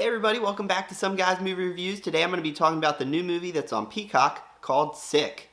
Hey everybody, welcome back to Some Guys Movie Reviews. Today I'm going to be talking about the new movie that's on Peacock called Sick.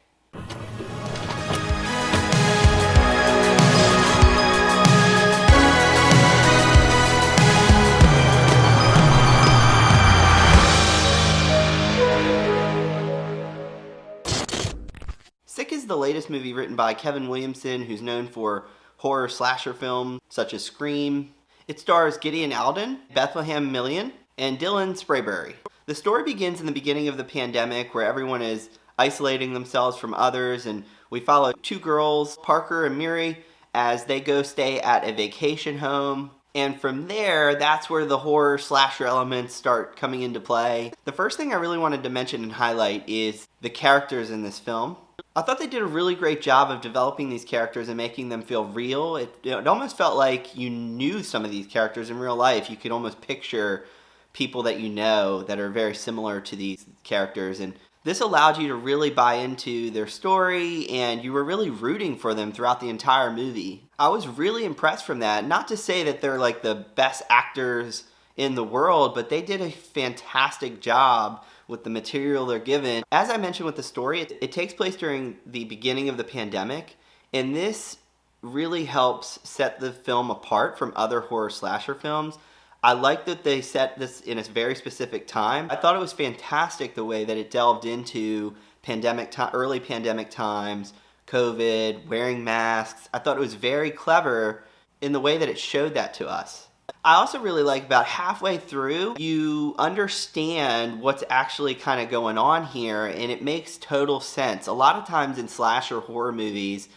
Sick is the latest movie written by Kevin Williamson, who's known for horror slasher films such as Scream. It stars Gideon Alden, Bethlehem Million, and Dylan Sprayberry. The story begins in the beginning of the pandemic where everyone is isolating themselves from others, and we follow two girls, Parker and Miri, as they go stay at a vacation home. And from there, that's where the horror slasher elements start coming into play. The first thing I really wanted to mention and highlight is the characters in this film. I thought they did a really great job of developing these characters and making them feel real. It almost felt like you knew some of these characters in real life. You could almost picture people that you know that are very similar to these characters, and this allowed you to really buy into their story, and you were really rooting for them throughout the entire movie. I was really impressed from that. Not to say that they're like the best actors in the world, but they did a fantastic job with the material they're given. As I mentioned with the story, it takes place during the beginning of the pandemic, and this really helps set the film apart from other horror slasher films. I like that they set this in a very specific time. I thought it was fantastic the way that it delved into early pandemic times, COVID, wearing masks. I thought it was very clever in the way that it showed that to us. I also really like about halfway through, you understand what's actually kind of going on here, and it makes total sense. A lot of times in slasher horror movies,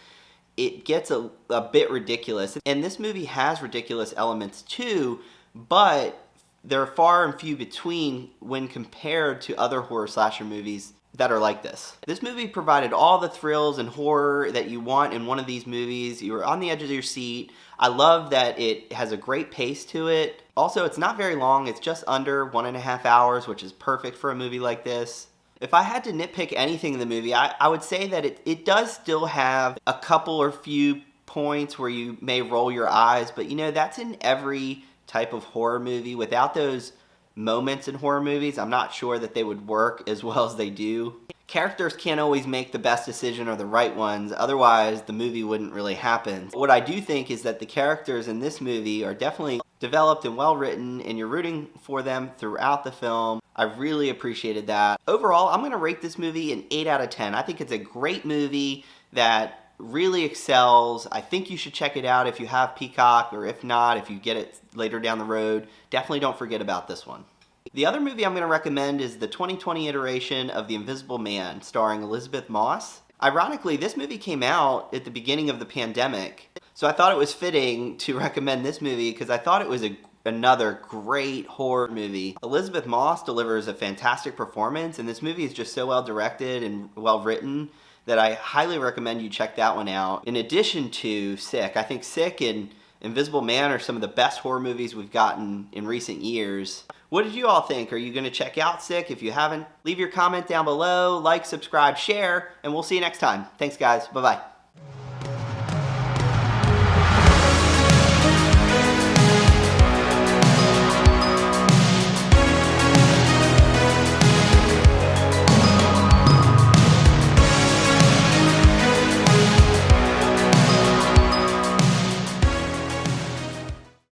it gets a bit ridiculous, and this movie has ridiculous elements too, but they're far and few between when compared to other horror slasher movies that are like this. This movie provided all the thrills and horror that you want in one of these movies. You were on the edge of your seat. I love that it has a great pace to it. Also, it's not very long. It's just under 1.5 hours, which is perfect for a movie like this. If I had to nitpick anything in the movie, I would say that it does still have a couple or few points where you may roll your eyes, but you know, that's in every type of horror movie. Without those moments in horror movies, I'm not sure that they would work as well as they do. Characters can't always make the best decision or the right ones, otherwise the movie wouldn't really happen. What I do think is that the characters in this movie are definitely developed and well written, and you're rooting for them throughout the film. I really appreciated that. Overall, I'm going to rate this movie an 8 out of 10. I think it's a great movie that really excels. I think you should check it out if you have Peacock, or if not, if you get it later down the road. Definitely don't forget about this one. The other movie I'm going to recommend is the 2020 iteration of The Invisible Man, starring Elisabeth Moss. Ironically, this movie came out at the beginning of the pandemic, so I thought it was fitting to recommend this movie because I thought it was another great horror movie. Elisabeth Moss delivers a fantastic performance, and this movie is just so well directed and well written that I highly recommend you check that one out. In addition to Sick, I think Sick and Invisible Man are some of the best horror movies we've gotten in recent years. What did you all think? Are you going to check out Sick? If you haven't, leave your comment down below, like, subscribe, share, and we'll see you next time. Thanks guys, bye-bye.